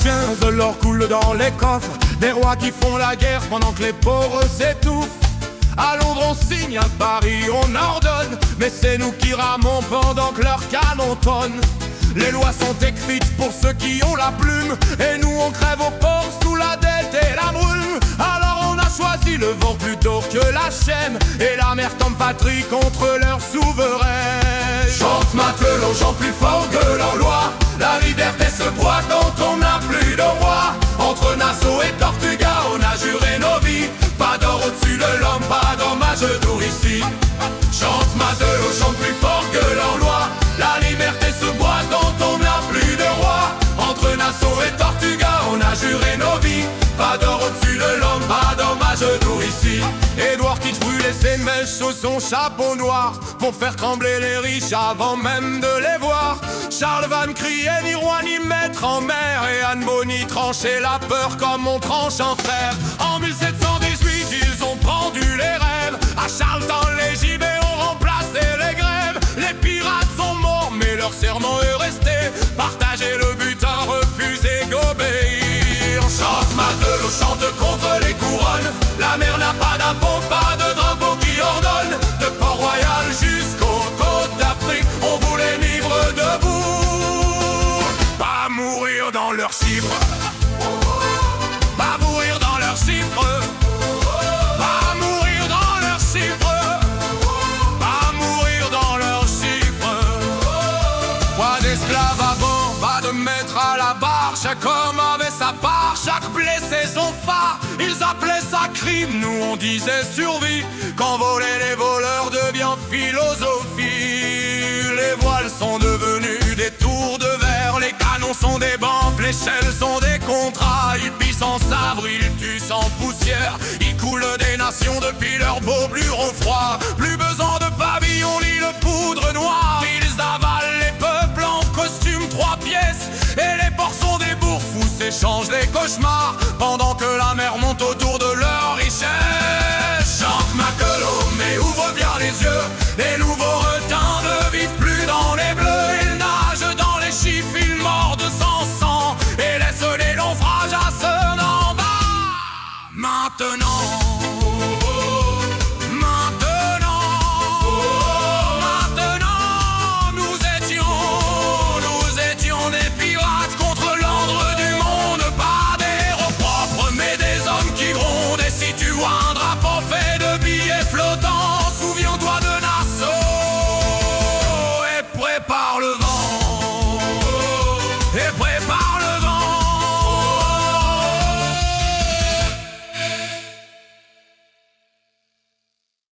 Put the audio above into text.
souviens, de l'or coule dans les coffres, des rois qui font la guerre pendant que les pauvres s'étouffent. À Londres on signe, à Paris on ordonne, mais c'est nous qui ramons pendant que leurs canons tonnent. Les lois sont écrites pour ceux qui ont la plume, et nous on crève au port sous la dette et la brume. Alors on a choisi le vent plutôt que la chaîne, et la mer comme patrie contre leur souverain. Chante matelot, chante plus fort que leur loi, la liberté se boit quand on n'a plus de roi. Entre Nassau et Tortuga on a juré nos vies, pas d'or au-dessus de l'homme, pas d'hommage d'où ici. Chante matelot, chante plus fort que leur loi, la liberté se boit quand on n'a plus de roi. Entre Nassau et Tortuga on a juré nos vies, pas d'or au-dessus de l'homme, pas d'hommage d'où ici. Édouard Teach brûlait ses mèches sous son chapeau noir pour faire trembler les riches avant même de les voir. Charles Van criait ni roi ni maître en mer, et Anne Bonny tranchait la peur comme on tranche en fer. En 1718 ils ont pendu les rêves, à Charlton les gibets ont remplacé les grèves. Les pirates sont morts mais leur serment est resté, partager le butin, refuser d'obéir. Chante matelot, chante contre les couronnes, la mer n'a pas d'impôt, pas de drapeau qui ordonne. De Port-Royal jusqu'aux côtes d'Afrique, on voulait vivre debout, pas mourir dans leurs chiffres, pas mourir dans leurs chiffres, pas mourir dans leurs chiffres, pas mourir dans leurs chiffres. Pas d'esclaves avant, pas de maître à la barre, chaque homme avait sa part, chaque blessé son phare. Ils appelaient ça crime, nous on disait survie, quand voler les voleurs devient philosophie. Les voiles sont devenues des tours de verre, les canons sont des banques, les l'échelle sont des contrats. Ils pissent en sabre, ils tuent sans poussière, ils coulent des nations depuis leur beau bureau froid. Plus besoin de pavillons ni de poudre noire, ils avalent les peuples en costume 3 pièces, et les porcs sont des bourfous, s'échangent des cauchemars pendant que la mer monte autour de leur richesse. Chante Matelot, mais ouvre bien les yeux, les nouveaux retins ne vivent plus dans les bleus. Ils nagent dans les chiffres, ils mordent sans sang et laissent les naufrages à ceux d'en bas. Maintenant des pirates contre l'ordre du monde, pas des héros propres mais des hommes qui grondent. Et si tu vois un drapeau fait de billets flottants, souviens-toi de Nassau et prépare le vent, et prépare